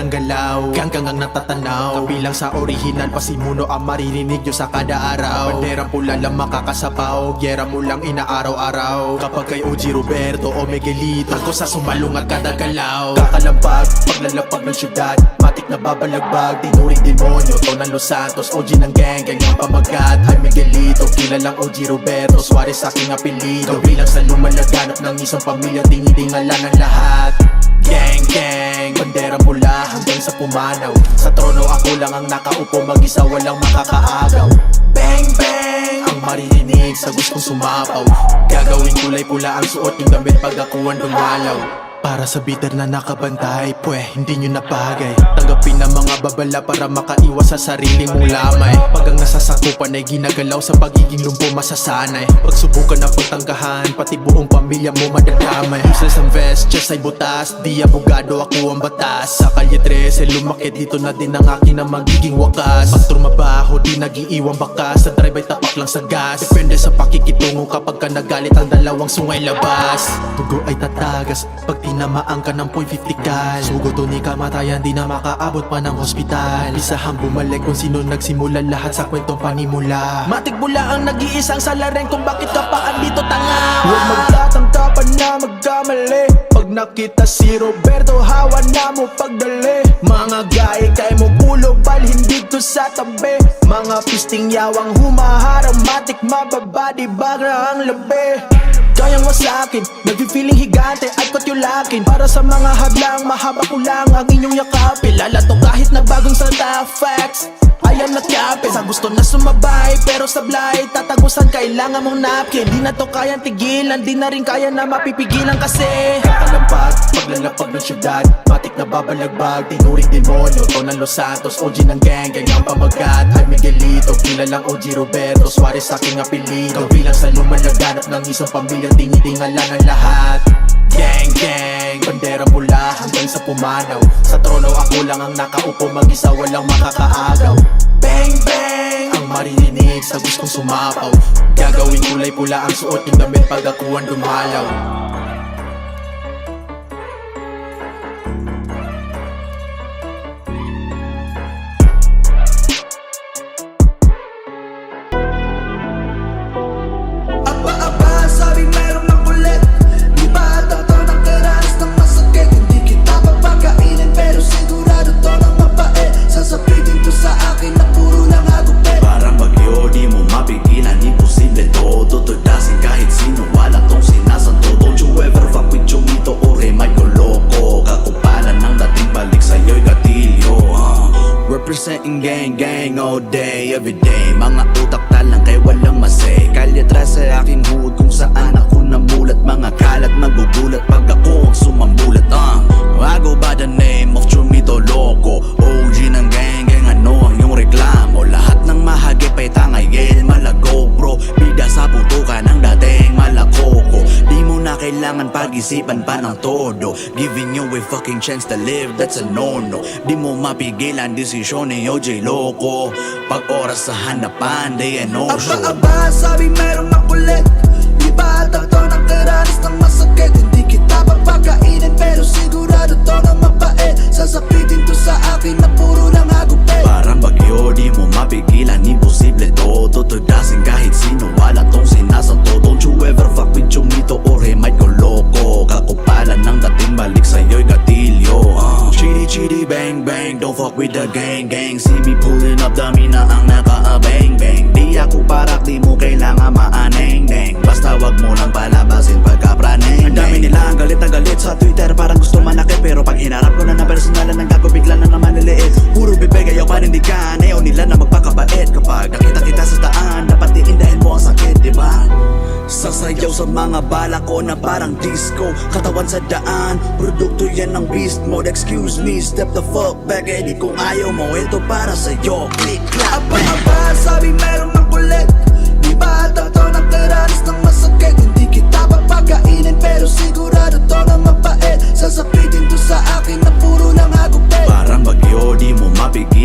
ang galaw, hanggang ang natatanaw. Kabilang sa original, pasimuno ang maririnig nyo sa kada araw. Bandera pula lang makakasapaw, gyera mo lang inaaraw-araw. Kapag kay OG Roberto o Miguelito, ako sa sumalong at kada galaw. Kakalampag, paglalapag ng syudad, matik na babalagbag, tinuring demonyo, Tonan Los Santos, OG ng gang, gang ang pamagat. Ay Miguelito, kilalang OG Roberto, Suarez aking apelido. Bilang sa lumalaganap ng isang pamilya, tingitingalan ng lahat. Gang, gang, bandera mula hanggang sa pumanaw. Sa trono ako lang ang nakaupo, mag-isa walang makakaagaw. Bang, bang, ang maririnig sa gustong sumapaw. Gagawing kulay pula ang suot yung damit pag ako ang dumalaw. Para sa bitter na nakabantay, pweh, hindi nyo napagay. Tanggapin ang mga babala para makaiwas sa sarili mong lamay. Pag ang nasasakupan ay ginagalaw sa pagiging lumpo masasanay. Pagsubukan ng pagtanggahan, pati buong pamilya mo madadamay. Useless ang vest, chest ay butas, di abogado ako ang batas. Sa kalye 13, lumakit dito na din ang akin na magiging wakas. Pag trumabaho, di nagiiwang bakas, sa drive ay tapak lang sa gas. Depende sa pakikitungo kapag ka nagalit ang dalawang sungay labas. Tugo ay tatagas, pag tinamaan ka ng .50 gal. Sugo to ni kamatayan, di na makaabot pa ng hospital. Isahang bumalik kung sino nagsimula lahat sa kwentong panimula. Matik bula ang nag-iisang salarin kung bakit ka pa andito tanga. Huwag magtatangka pa na magkamali. Pag nakita si Roberto, hawa na mo pagdali. Mga gay kay mo pulo, bal hindi to sa tabi. Mga pisting yawang humaharang, matik mababadi bagra ang labi. Kayang wasakin, nag-feeling higante at kutyulakin. Para sa mga hadlang, mahaba ko lang ang inyong yakapin. Lalato kahit na bagong salta, facts I am not yapping. Sa gusto na sumabay, pero sablay, tatagusan kailangan mong napkin. Di na to kayang tigilan, di na rin kaya na mapipigilan kasi kakalampag, paglalapag ng syudad, matik na babalagbag, tinuring demonyo, Tonan Los Santos, OG ng gang, gang ang pamagat. Ay Miguelito, kilalang OG Roberto, Suarez aking apelido. Bilang sa lumalaganap ng isang pamilya, tingitingalan ang lahat. Gang, gang, bandera mula hanggang sa pumanaw. Sa trono ako lang ang nakaupo, mag-isa walang makakaagaw. Bang, bang, ang maririnig sa gustong sumapaw. Gagawing kulay pula ang suot yung damit pag ako ang dumalaw. Aba-aba, sabi meron ng kulit. Di ba totoo ng karanas ng masakit? Hindi kita papakainin pero sigurado to ng mapait. Sasabitin to sa akin na puro lang agupit. Parang bagyo, di mo mapigilan, imposible to. Tutudasin kahit sino, wala tong sinasanto. Don't you ever fuck with Chumito o Remay ko loko. Kakupalan ng dating balik sa'yo'y gatilyo. Representing gang, gang all day, every day. Mga utak talang kay walang masay. Kalye 13 sa aking hood kung saan ako namulat. Mga kalat magugulat pag ako ang sumambulat. I go by the name of Chumito Loco, OG ng gang, gang ano ang iyong reklamo. Lahat ng mahagip ay tangay, malago bro. Bida sa putukan ng dating malakoko. Di mo na kailangan pag-isipan pa ng todo. Giving you a fucking chance to live, that's a no-no. Di mo mapigilan desisyon ni OJ Loco. Pag oras sa hanapan, they ain't no show. Aba-aba, sabi meron ng kulit. Di ba totoo ng karanas ng masakit? Hindi kita papakainin pero sigurado to ng mapait. Sasabitin to sa akin na puro lang agupit. Parang bagyo, di mo mapigilan, imposible to. Tutudasin kahit sino, wala tong sinasanto. Don't you ever fuck with Chumito o Remay ko loko. Kakupalan ng dating balik sa'yo'y gatilyo. Chitty chitty bang bang, don't fuck with the gang gang. See me pulling up, dami na ang naka-bang bang. Di ako parak, di mo kailangan maaneng deng. Basta wag mo lang palabasin pagka-praneng. Ang dami nila ang galit na galit sa Twitter, parang gusto manakit. Pero pag hinarap ko na personalan ng gago, bigla na naman niliit. Puro bibig, ayaw panindigan, ayaw nila na magpakabait. Kapag nakita kita sa daan, dapat iindahin mo ang sakit, diba? Sasayaw sa mga bala ko na parang disco. Katawan sa daan, produkto yan ng beast mode. Excuse me, step the fuck back. Eh di kung ayaw mo, ito para sa'yo. Click, clap, bang. Aba-aba, sabi meron ng kulit. Di ba totoo ng karanas ng masakit? Hindi kita papakainin pero sigurado to ng mapait. Sasabitin to sa akin na puro lang agupit. Parang bagyo, di mo mapigil.